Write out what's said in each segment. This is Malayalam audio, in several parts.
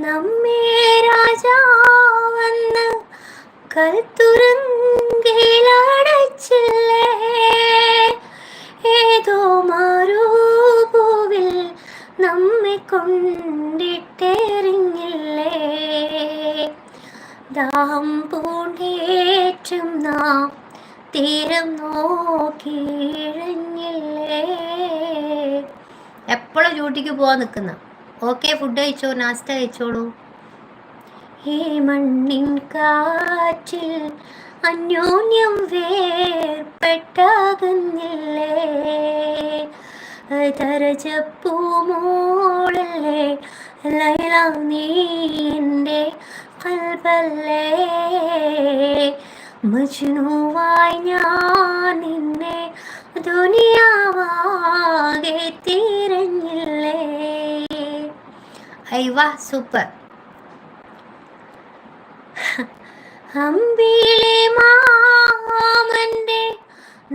നമ്മേ രാജാവെന്ന് കൽത്തുറങ്കിലടച്ചില്ലേ, ഏതോ മരുഭൂവിൽ നമ്മെ കൊണ്ടിട്ടെറിഞ്ഞില്ലേ. ദാഹം പൂണ്ടേറ്റും നാം തീരം നോക്കിയിഴഞ്ഞില്ലേ. എപ്പോഴും ഡ്യൂട്ടിക്ക് പോവാൻ നിൽക്കുന്ന ഓക്കെ, ഫുഡ് കഴിച്ചോ, നാസ്ത കഴിച്ചോളൂ. ഈ മണ്ണിൻ കാറ്റിൽ അന്യോന്യം വേർപ്പെട്ടകന്നില്ലേ, തരജപ്പൂമോളല്ലേ ലൈല നീ എൻ്റെ കൽബല്ലേ. മജ്നുവായി ഞാൻ നിന്നെ ദുനിയാവാകെ തിരഞ്ഞില്ലേ. അയ്വാ, സൂപ്പർ. അമ്പിളി മാമന്റെ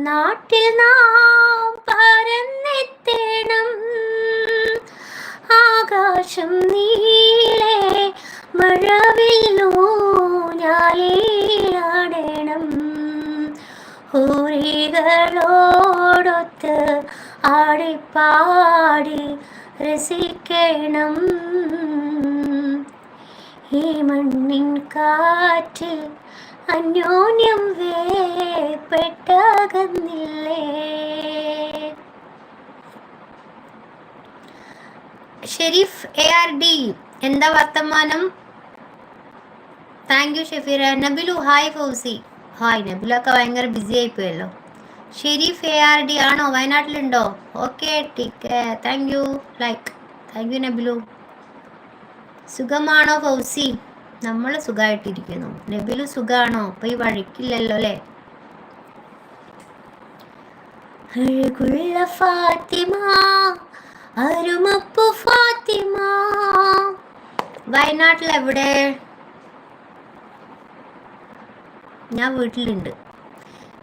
നാട്ടിൽ നാം പറന്നെത്തേണം, ആകാശം നീളെ മഴവില്ലൂഞ്ഞാലിലാടണം, ഹൂറികളോടൊത്ത് ആടിപ്പാടി രസിക്കണം. ഈ മണ്ണിൻ കാറ്റിൽ അന്യോന്യം വേർപ്പെട്ടകന്നില്ലേ. ഷെരീഫ് ARD, എന്താ വർത്തമാനം? Thank you Shefeera. നബിലു ഹായ്. ഫൗസി ഹായ്. നബിലൊക്കെ ഭയങ്കര ബിസി ആയിപ്പോയല്ലോ. ഷെരീഫ് ARD ആണോ? വയനാട്ടിലുണ്ടോ? ഓക്കെ, ടീക്ക്. Thank you like. Thank you നബിലു. സുഖമാണോ ഫൗസി? നമ്മൾ സുഖമായിട്ടിരിക്കുന്നു. നബിലു സുഖമാണോ? ഇപ്പൊ ഈ വഴിക്കില്ലല്ലോ അല്ലേ? അഴകുള്ള ഫാത്തിമ, അരുമപ്പു ഫാത്തിമ. വയനാട്ടിൽ എവിടെ? ഞാൻ വീട്ടിലുണ്ട്.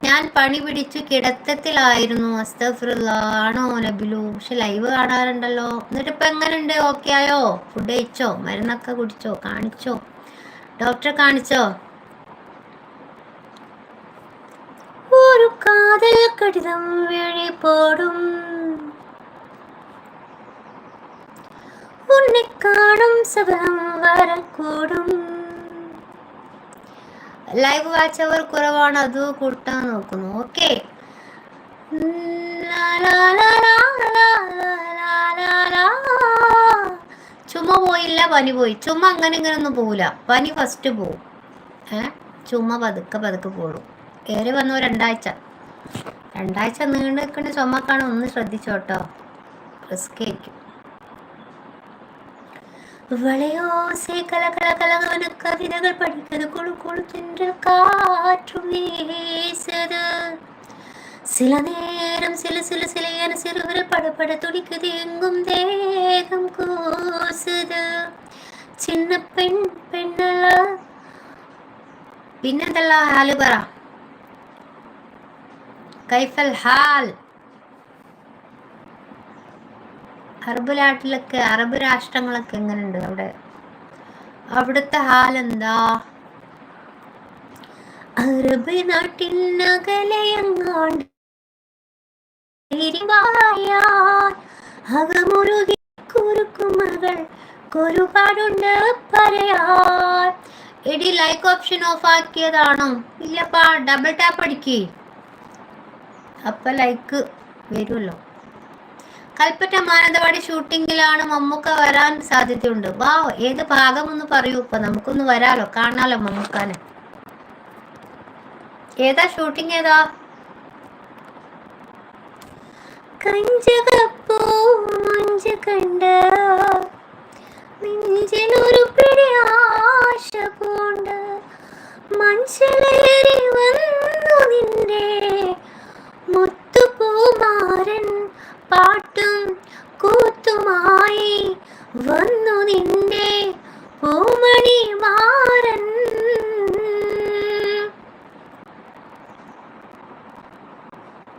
ഞാൻ പണി പിടിച്ചു കിടത്തത്തിലായിരുന്നു. അസ്തഗ്ഫിറുല്ലാ. ആണോ നബിലു? പക്ഷെ ലൈവ് കാണാറുണ്ടല്ലോ. എന്നിട്ട് ഇപ്പൊ എങ്ങനെയുണ്ട്? ഓക്കെ ആയോ? ഫുഡ് കഴിച്ചോ? മരുന്നൊക്കെ കുടിച്ചോ? കാണിച്ചോ? ഡോക്ടറെ കാണിച്ചോ? ഒരു കാതൽ കടിതം വഴിപോടും ഉന്നെ കാണും സബലം വരക്കൂടും. ലൈവ് വാച്ച് അവർ കുറവാണ്, അത് കൂട്ടാൻ നോക്കുന്നു. ഓക്കെ, ചുമ പോയില്ല, പനി പോയി. ചുമ അങ്ങനെ ഇങ്ങനെ ഒന്നും പോവില്ല, പനി ഫസ്റ്റ് പോവും. ചുമ പതുക്കെ പതുക്കെ പോളും. കയറി വന്നു രണ്ടാഴ്ച നീണ്ടു നിൽക്കുന്ന ചുമക്കാണ്. ഒന്ന് ശ്രദ്ധിച്ചോട്ടോ, റിസ്ക് ആയിരിക്കും. വളയോസെ കലകല കവിതകൾ പഠിക്കത് കൊളുകൊളുത്തിൻ്റെ കാറ്റു വീസത്. சில நேரம் சில என சிறுவர் படப்பட துடிக்குது, எங்கும் தேகம் கூசுது. சின்ன பெண்ணല്ല പിന്നെന്തല്ല ഹാല് പറ. കൈഫൽ ഹാൽ? അറബ് നാട്ടിലൊക്കെ, അറബ് രാഷ്ട്രങ്ങളൊക്കെ എങ്ങനെയുണ്ട് അവിടെ? അവിടുത്തെ ഹാലെന്താ? അറബ് നാട്ടിനകലെയങ്ങാണ്ട് അകമുരുകി കുറുക്കുമകൾ ഒരുപാടുണ്ട് പറയാൻ. എടി ലൈക്ക് ഓപ്ഷൻ ഓഫ് ആക്കിയതാണോ? ഇല്ലപ്പാ, ഡബിൾ ടാപ്പ് അടിക്ക്, അപ്പൊ ലൈക്ക് വരുമല്ലോ. കൽപ്പറ്റ മാനന്തവാടി ഷൂട്ടിങ്ങിലാണ്. മമ്മൂക്ക വരാൻ സാധ്യതയുണ്ട്. വാ, ഏത് ഭാഗം ഒന്ന് പറയൂ. ഇപ്പൊ നമുക്കൊന്ന് വരാലോ, കാണാലോ മമ്മൂക്കാനെ. ഏതാ ഷൂട്ടിങ്? ഏതാ? കഞ്ചകപ്പൂ മഞ്ച കണ്ട നെഞ്ചിലൊരു പിടി ആശ പൂണ്ട്, മഞ്ചലേറി വന്നു നിന്റെ മുത്തുപൂമാരൻ പാട്ടും കൂത്തുമായി